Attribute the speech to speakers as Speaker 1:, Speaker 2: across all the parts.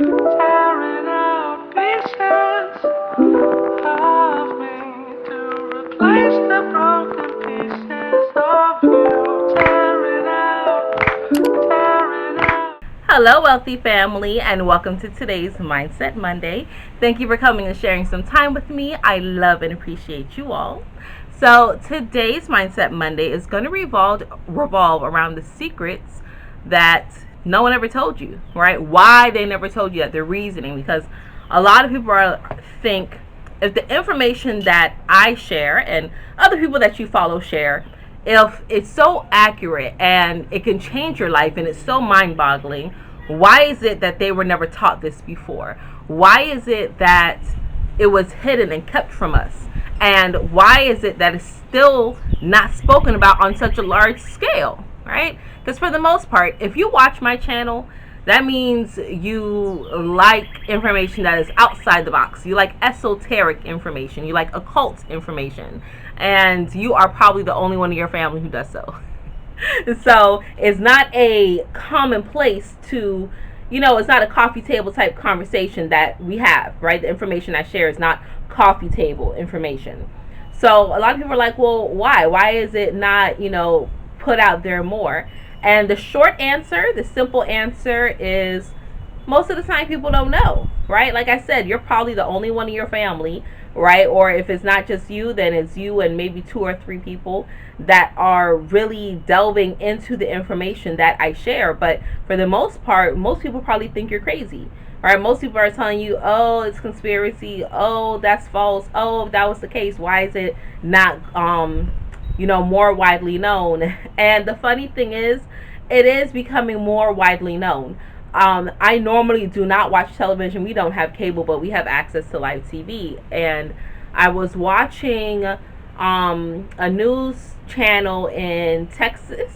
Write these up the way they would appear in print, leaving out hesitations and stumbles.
Speaker 1: tearing out pieces of me to replace the broken pieces of you. Tearing out. Hello, wealthy family, and welcome to today's Mindset Monday. Thank you for coming and sharing some time with me. I love and appreciate you all. So today's Mindset Monday is going to revolve around the secrets that no one ever told you, right? Why they never told you that, their reasoning. Because a lot of people think if the information that I share and other people that you follow share, if it's so accurate and it can change your life and it's so mind-boggling, why is it that they were never taught this before? Why is it that it was hidden and kept from us? And why is it that it's still not spoken about on such a large scale, right? Because for the most part, if you watch my channel, that means you like information that is outside the box. You like esoteric information. You like occult information. And you are probably the only one in your family who does so. So it's not a commonplace to, it's not a coffee table type conversation that we have, right? The information I share is not coffee table information. So a lot of people are like, well, why? Why is it not, put out there more? And the short answer, the simple answer is most of the time people don't know, right? Like I said, you're probably the only one in your family, right? Or if it's not just you, then it's you and maybe 2 or 3 people that are really delving into the information that I share. But for the most part, most people probably think you're crazy, right? Most people are telling you, oh, it's conspiracy. Oh, that's false. Oh, if that was the case, why is it not, more widely known? And the funny thing is, it is becoming more widely known. I normally do not watch television. We don't have cable, but we have access to live TV. And I was watching a news channel in Texas.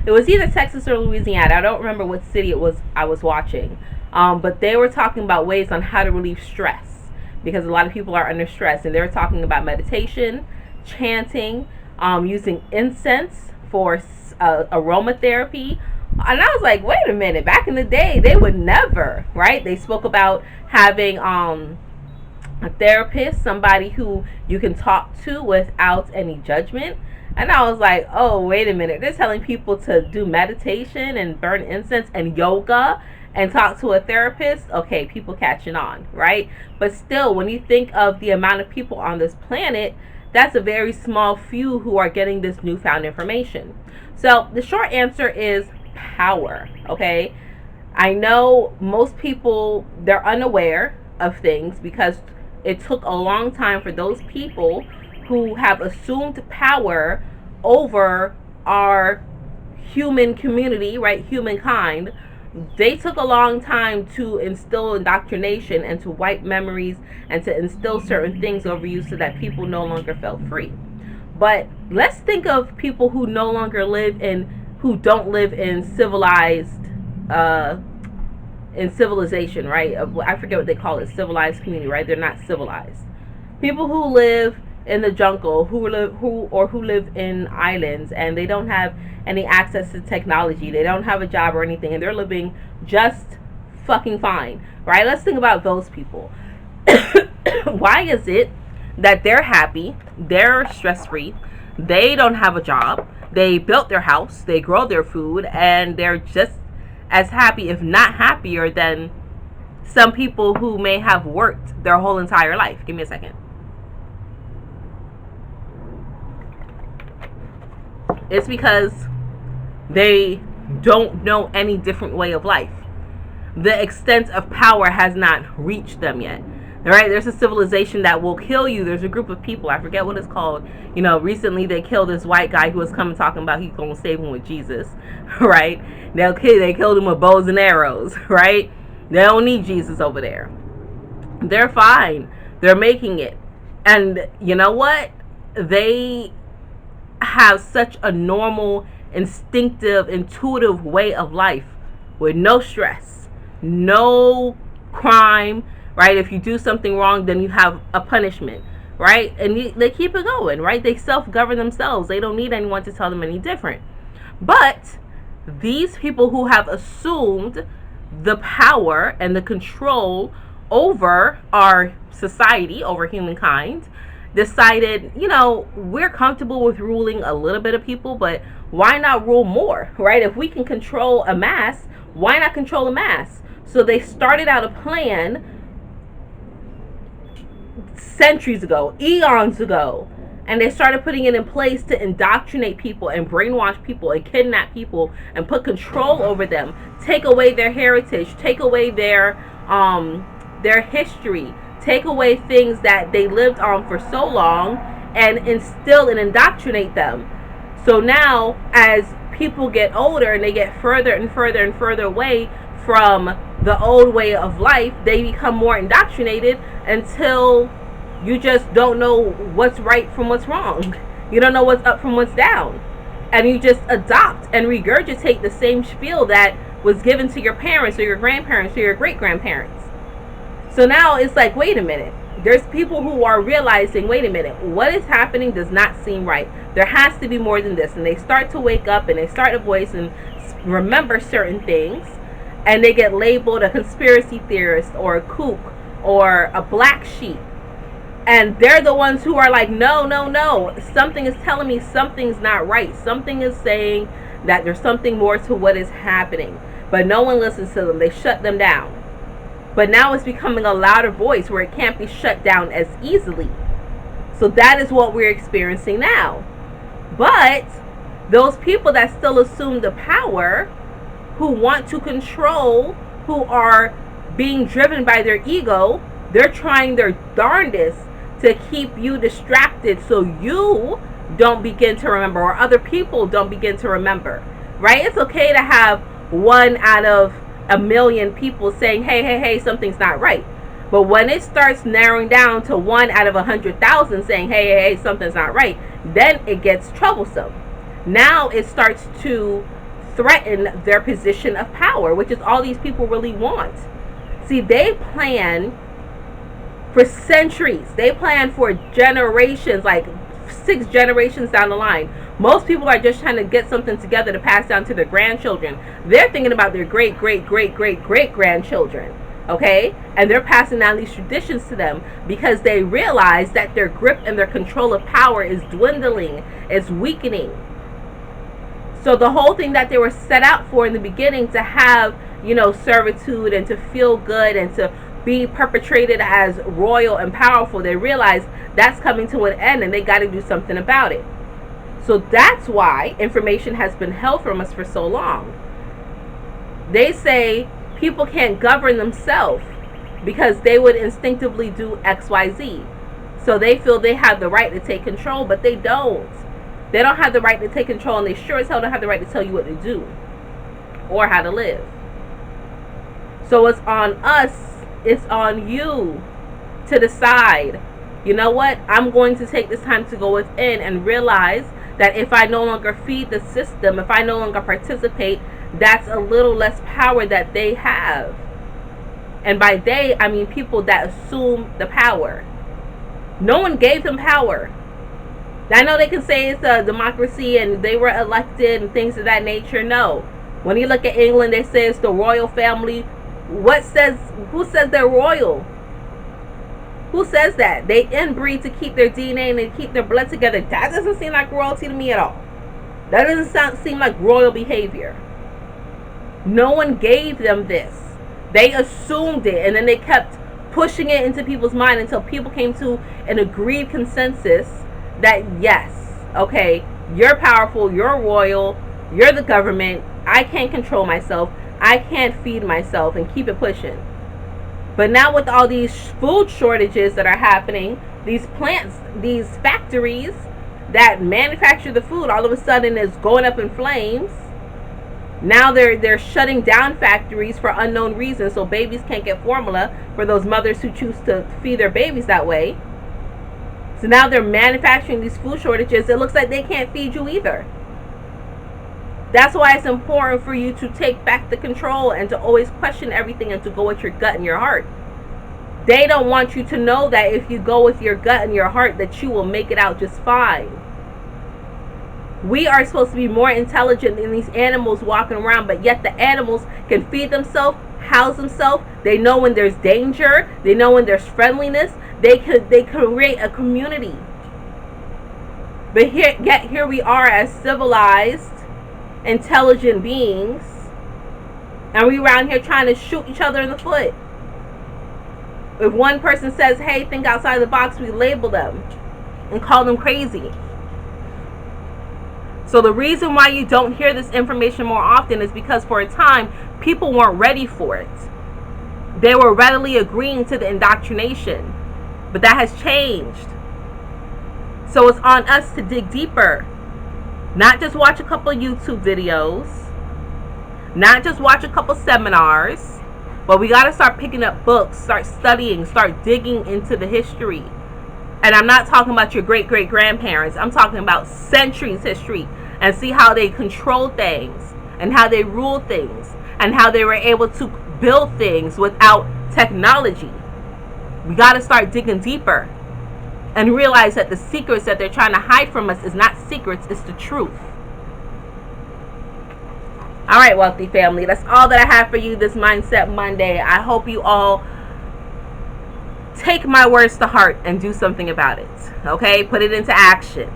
Speaker 1: It was either Texas or Louisiana. I don't remember what city it was I was watching. But they were talking about ways on how to relieve stress, because a lot of people are under stress. And they were talking about meditation, chanting, using incense for aromatherapy. And I was like, wait a minute, back in the day, they would never, right? They spoke about having a therapist, somebody who you can talk to without any judgment. And I was like, oh, wait a minute. They're telling people to do meditation and burn incense and yoga and talk to a therapist. Okay, people catching on, right? But still, when you think of the amount of people on this planet, that's a very small few who are getting this newfound information. So the short answer is power, okay? I know most people, they're unaware of things because it took a long time for those people who have assumed power over our human community, right? Humankind. They took a long time to instill indoctrination and to wipe memories and to instill certain things over you so that people no longer felt free. But let's think of people who no longer live in, who don't live in civilized, in civilization, right? I forget what they call it, civilized community, right? They're not civilized. People who live in the jungle, who live in islands, and they don't have any access to technology. They don't have a job or anything, and they're living just fucking fine, right? Let's think about those people. Why is it that they're happy, they're stress-free, they don't have a job, they built their house, they grow their food, and they're just as happy, if not happier, than some people who may have worked their whole entire life? Give me a second. It's because they don't know any different way of life. The extent of power has not reached them yet. Right? There's a civilization that will kill you. There's a group of people, I forget what it's called. Recently they killed this white guy who was coming talking about he's going to save him with Jesus. Right? They killed him with bows and arrows. Right? They don't need Jesus over there. They're fine. They're making it. And you know what? They have such a normal, instinctive, intuitive way of life with no stress, no crime, right? If you do something wrong, then you have a punishment, right? And they keep it going, right? They self-govern themselves. They don't need anyone to tell them any different. But these people who have assumed the power and the control over our society, over humankind, decided, we're comfortable with ruling a little bit of people, but why not rule more, right? If we can control a mass, why not control a mass? So they started out a plan centuries ago, eons ago, and they started putting it in place to indoctrinate people and brainwash people and kidnap people and put control over them, take away their heritage, take away their history, take away things that they lived on for so long, and instill and indoctrinate them. So now, as people get older and they get further and further and further away from the old way of life, they become more indoctrinated until you just don't know what's right from what's wrong. You don't know what's up from what's down. And you just adopt and regurgitate the same spiel that was given to your parents or your grandparents or your great-grandparents. So now it's like, wait a minute. There's people who are realizing, wait a minute, what is happening does not seem right. There has to be more than this. And they start to wake up and they start to voice and remember certain things. And they get labeled a conspiracy theorist or a kook or a black sheep. And they're the ones who are like, no. Something is telling me something's not right. Something is saying that there's something more to what is happening. But no one listens to them. They shut them down. But now it's becoming a louder voice where it can't be shut down as easily. So that is what we're experiencing now. But those people that still assume the power, who want to control, who are being driven by their ego, they're trying their darndest to keep you distracted so you don't begin to remember, or other people don't begin to remember, right? It's okay to have 1 out of a million people saying, hey, something's not right. But when it starts narrowing down to 1 out of 100,000 saying, hey, something's not right, then it gets troublesome. Now it starts to threaten their position of power, which is all these people really want. See, they plan for centuries. They plan for generations, like 6 generations down the line. Most people are just trying to get something together to pass down to their grandchildren. They're thinking about their great-great-great-great-great-grandchildren, okay? And they're passing down these traditions to them because they realize that their grip and their control of power is dwindling, it's weakening. So the whole thing that they were set out for in the beginning, to have, servitude and to feel good and to be perpetrated as royal and powerful, they realize that's coming to an end and they got to do something about it. So that's why information has been held from us for so long. They say people can't govern themselves because they would instinctively do XYZ. So they feel they have the right to take control, but they don't. They don't have the right to take control, and they sure as hell don't have the right to tell you what to do or how to live. So it's on us, it's on you to decide, you know what, I'm going to take this time to go within and realize that if I no longer feed the system, if I no longer participate, that's a little less power that they have. And by they, I mean people that assume the power. No one gave them power. I know they can say it's a democracy and they were elected and things of that nature. No. When you look at England, they say it's the royal family. Who says they're royal? Who says that? They inbreed to keep their DNA and they keep their blood together. That doesn't seem like royalty to me at all. That doesn't seem like royal behavior. No one gave them this. They assumed it, and then they kept pushing it into people's mind until people came to an agreed consensus that yes, okay, you're powerful, you're royal, you're the government, I can't control myself, I can't feed myself, and keep it pushing. But now with all these food shortages that are happening, these plants, these factories that manufacture the food, all of a sudden is going up in flames. Now they're shutting down factories for unknown reasons, so babies can't get formula for those mothers who choose to feed their babies that way. So now they're manufacturing these food shortages. It looks like they can't feed you either. That's why it's important for you to take back the control and to always question everything and to go with your gut and your heart. They don't want you to know that if you go with your gut and your heart that you will make it out just fine. We are supposed to be more intelligent than these animals walking around, but yet the animals can feed themselves, house themselves. They know when there's danger. They know when there's friendliness. They create a community. But here we are as civilized, intelligent beings, and we around here trying to shoot each other in the foot. If one person says, hey, think outside the box, we label them and call them crazy. So the reason why you don't hear this information more often is because for a time, people weren't ready for it. They were readily agreeing to the indoctrination. But that has changed. So it's on us to dig deeper. Not just watch a couple of YouTube videos. Not just watch a couple seminars. But we got to start picking up books, start studying, start digging into the history. And I'm not talking about your great-great-grandparents. I'm talking about centuries history, and see how they controlled things and how they ruled things and how they were able to build things without technology. We got to start digging deeper and realize that the secrets that they're trying to hide from us is not secrets, it's the truth. All right, wealthy family, that's all that I have for you this Mindset Monday. I hope you all take my words to heart and do something about it. Okay? Put it into action.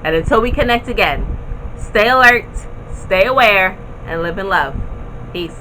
Speaker 1: And until we connect again, stay alert, stay aware, and live in love. Peace.